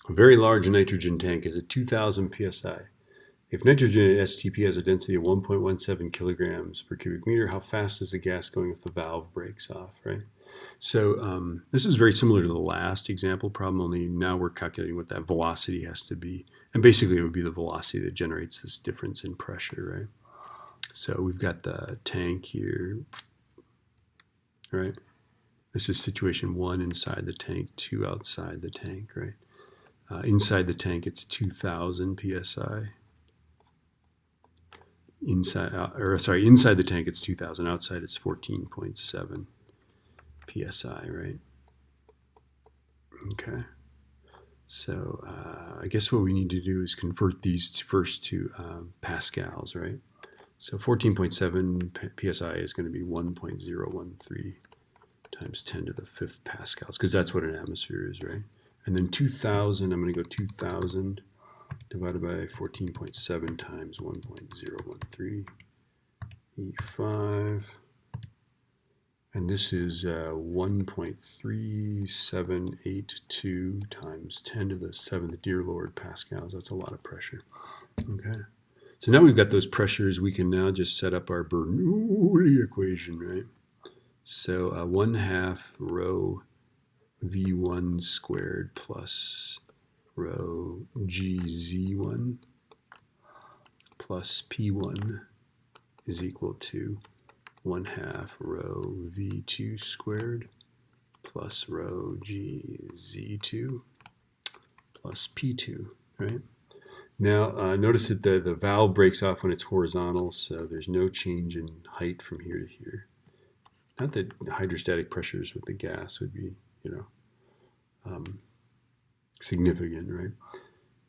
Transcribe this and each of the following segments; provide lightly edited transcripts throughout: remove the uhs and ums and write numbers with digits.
A very large nitrogen tank is at 2,000 psi. If nitrogen at STP has a density of 1.17 kilograms per cubic meter, how fast is the gas going if the valve breaks off, right? So this is very similar to the last example problem, only now we're calculating what that velocity has to be. And basically it would be the velocity that generates this difference in pressure, right? So we've got the tank here, right? This is situation 1 inside the tank, 2 outside the tank, right? Inside the tank, it's 2,000 psi. Inside the tank, it's 2,000. Outside, it's 14.7 psi, right? Okay. So I guess what we need to do is convert these first to pascals, right? So 14.7 psi is going to be 1.013 times 10 to the 5th pascals, because that's what an atmosphere is, right? And then 2,000, I'm going to go 2,000 divided by 14.7 times 1.013 E5. And this is 1.3782 times 10 to the 7th, dear Lord, pascals. That's a lot of pressure. Okay. So now we've got those pressures. We can now just set up our Bernoulli equation, right? So 1/2 rho V1 squared plus rho GZ1 plus P1 is equal to 1/2 rho V2 squared plus rho GZ2 plus P2, right? Now notice that the valve breaks off when it's horizontal, so there's no change in height from here to here. Not that hydrostatic pressures with the gas would be, significant, right?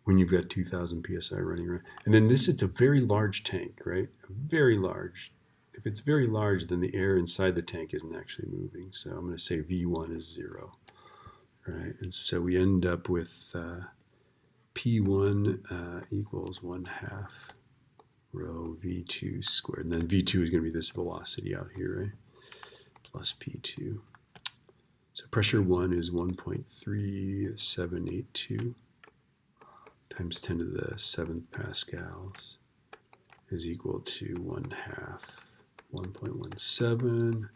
When you've got 2,000 psi running around. And then this, it's a very large tank, right? Very large. If it's very large, then the air inside the tank isn't actually moving. So I'm going to say V1 is 0, right? And so we end up with P1 equals 1/2 rho V2 squared. And then V2 is going to be this velocity out here, right? Plus P2. So pressure 1 is 1.3782 times 10 to the 7th pascals is equal to 1/2 1.17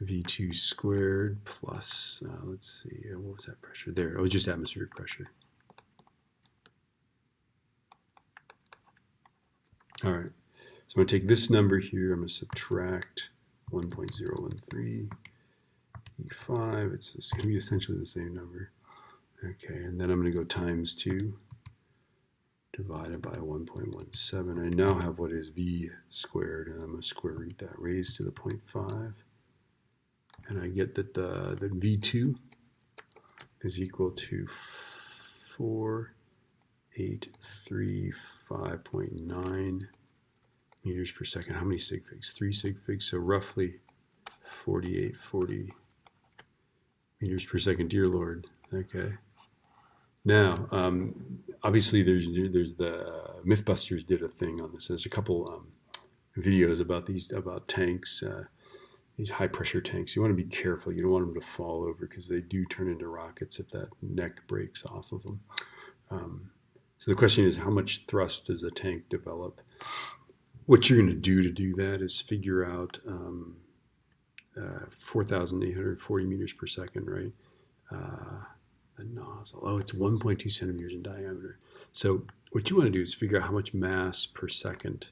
V2 squared plus, let's see, what was that pressure there? It was just atmospheric pressure. All right, so I'm going to take this number here, I'm going to subtract 1.013 E5, it's going to be essentially the same number. Okay, and then I'm going to go times 2 divided by 1.17. I now have what is V squared, and I'm going to square root that, raised to the 0.5. And I get that the V2 is equal to 4835.9 meters per second. How many sig figs? 3 sig figs, so roughly 4840 meters per second, dear Lord. Okay. Now, obviously, there's the Mythbusters did a thing on this. There's a couple videos about tanks, these high pressure tanks. You want to be careful. You don't want them to fall over because they do turn into rockets if that neck breaks off of them. So the question is, how much thrust does a tank develop? What you're going to do that is figure out 4,840 meters per second, right? The nozzle, oh, it's 1.2 centimeters in diameter. So what you want to do is figure out how much mass per second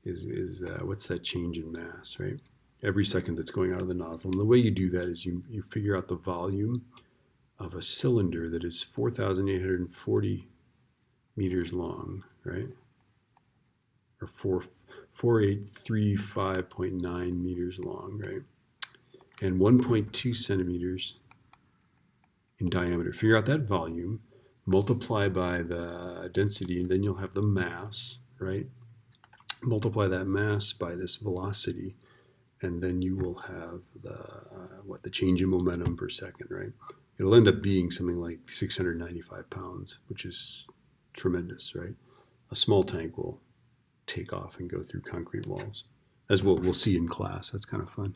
is what's that change in mass, right? Every second that's going out of the nozzle. And the way you do that is you figure out the volume of a cylinder that is 4,840 meters long, right? Or 4835.9 meters long, right? And 1.2 centimeters in diameter. Figure out that volume, multiply by the density, and then you'll have the mass, right? Multiply that mass by this velocity, and then you will have the change in momentum per second, right? It'll end up being something like 695 pounds, which is tremendous, right? A small tank will take off and go through concrete walls, as we'll see in class. That's kind of fun.